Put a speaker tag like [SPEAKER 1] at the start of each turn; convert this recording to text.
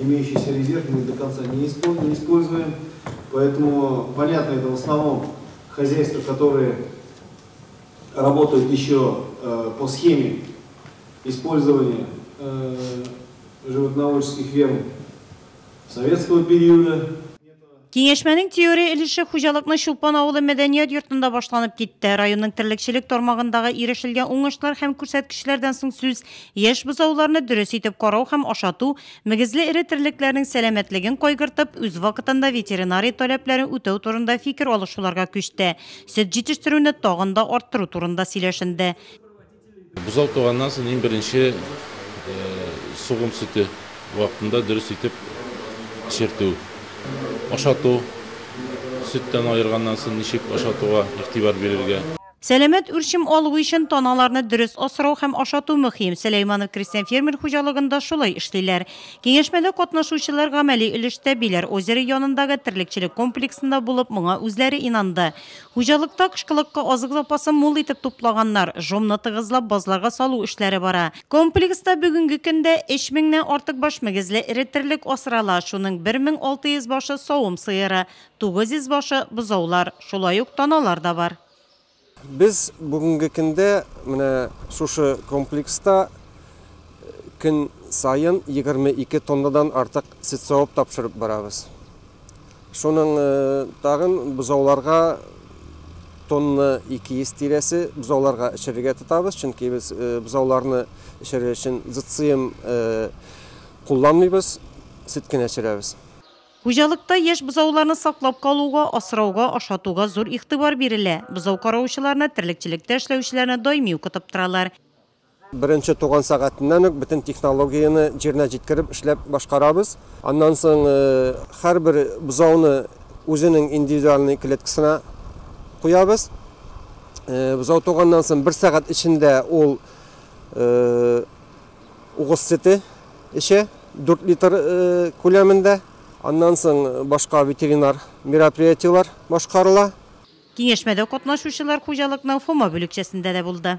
[SPEAKER 1] имеющийся резерв мы до конца не используем. Поэтому, понятно, это в основном хозяйства, которые работают еще по схеме использования животноводческих ферм советского периода.
[SPEAKER 2] Кеңешменің теория ilişi хуҗалыкны Чулпан авылы мәдәният йортында башланып китте. Районның терлекчелек тармагындагы ирешелгән уңышлар һәм күрсәткечләрдән соң сүз яшь бозауларны дөрес итеп карау һәм ашату, мөгезле ире терлекләрнең сәламәтлеген кайгыртып, үз вакытында ветеринарий таләпләрен үтәү турында фикер алышуларга күчте. Сөт җитештерүне тагын да арттыру турында сөйләшенде.
[SPEAKER 3] Бозау туганнан соң иң беренче сугым сөте вакытында дөрес итеп эшертү. Ашату, sütten ayırgandan sonra nişip ашатуга игътибар берергә.
[SPEAKER 2] Сәламәт үрчим алу өчен таналарны дөрес асрау һәм ашату мөһим. Сөләйманов крестьян фермер хуҗалыгында шулай эшлиләр. Киңәшмәдә катнашучылар гамәли өлештә Биләр озере янындагы терлекчелек комплексында булып, моңа үзләре инанды. Хуҗалыкта кышкылыкка азык запасын мул итеп туплаганнар, жомны тыгызлап базларга салу эшләре бара. Комплекста бүгенге көндә 3000нән артык баш мөгезле ире терлек асрала. Шуның 1600 башы савым сыеры, 900 башы бозаулар, шулай ук таналар да бар.
[SPEAKER 4] Biz bugünkü günde şuшы kompleksta gün sayın 22 tonnadan artık süt sağıp tapşırıp barabız. Şunun dağın buzaularga tonna 200 tiresi buzaularga içeriye tutabız. Çünkü biz buzaularını içeriye için zıtsıyım kullanmıyoruz, sütkine içeriyoruz.
[SPEAKER 2] Хуҗалыкта яшь бозауларны саклап калуга, асрауга, ашатуга зур игътибар бирелә. Бозау караучыларны, терлекчелекдә эшләүчеләрне даими укытып торалар.
[SPEAKER 4] Birinci туган сәгатеннән үк bütün технологияны җиренә җиткереп эшләп башкарабыз. Аннан соң һәрбер бозауны үзенең индивидуаль клеткасына куябыз. Бозау туганнан соң 1 сәгать эчендә ул угыз сөте эчә 4 литр күләмендә. Аннан соң башка ветеринар мероприятиялар башкарыла.
[SPEAKER 2] Киңәшмәдә катнашучылар хуҗалыкның ФОМА бүлекчәсендә дә булды.